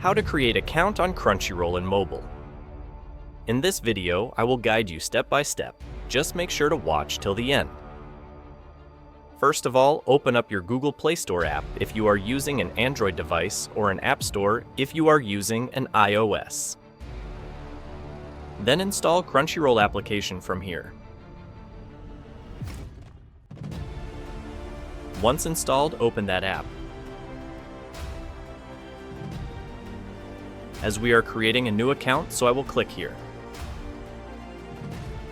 how to create an account on Crunchyroll in mobile. In this video, I will guide you step by step. Just make sure to watch till the end. First of all, open up your Google Play Store app if you are using an Android device or an App Store if you are using an iOS. Then install Crunchyroll application from here. Once installed, open that app. As we are creating a new account, so I will click here.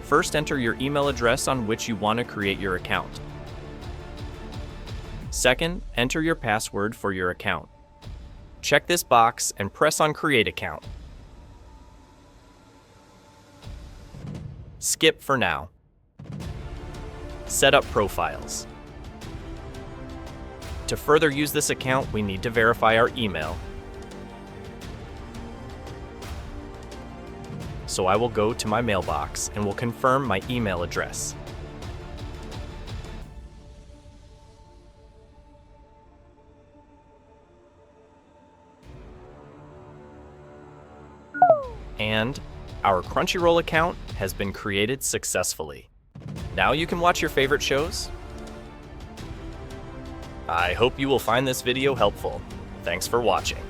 First, enter your email address on which you want to create your account. Second, enter your password for your account. Check this box and press on Create Account. Skip for now. Set up profiles. To further use this account, we need to verify our email. So I will go to my mailbox and will confirm my email address. And our Crunchyroll account has been created successfully. Now you can watch your favorite shows. I hope you will find this video helpful. Thanks for watching.